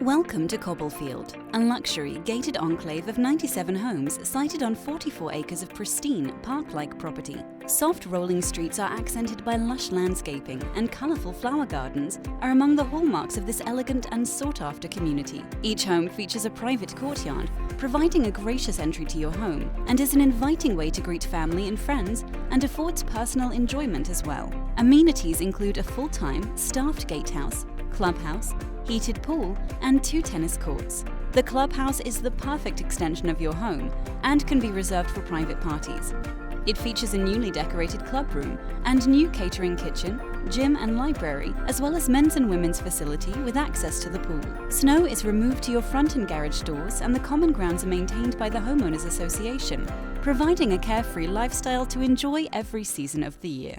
Welcome to Cobblefield, a luxury gated enclave of 97 homes sited on 44 acres of pristine, park-like property. Soft rolling streets are accented by lush landscaping, and colourful flower gardens are among the hallmarks of this elegant and sought-after community. Each home features a private courtyard, providing a gracious entry to your home, and is an inviting way to greet family and friends, and affords personal enjoyment as well. Amenities include a full-time, staffed gatehouse, clubhouse, heated pool, and 2 tennis courts. The clubhouse is the perfect extension of your home and can be reserved for private parties. It features a newly decorated club room and new catering kitchen, gym and library, as well as men's and women's facility with access to the pool. Snow is removed to your front and garage doors, and the common grounds are maintained by the Homeowners Association, providing a carefree lifestyle to enjoy every season of the year.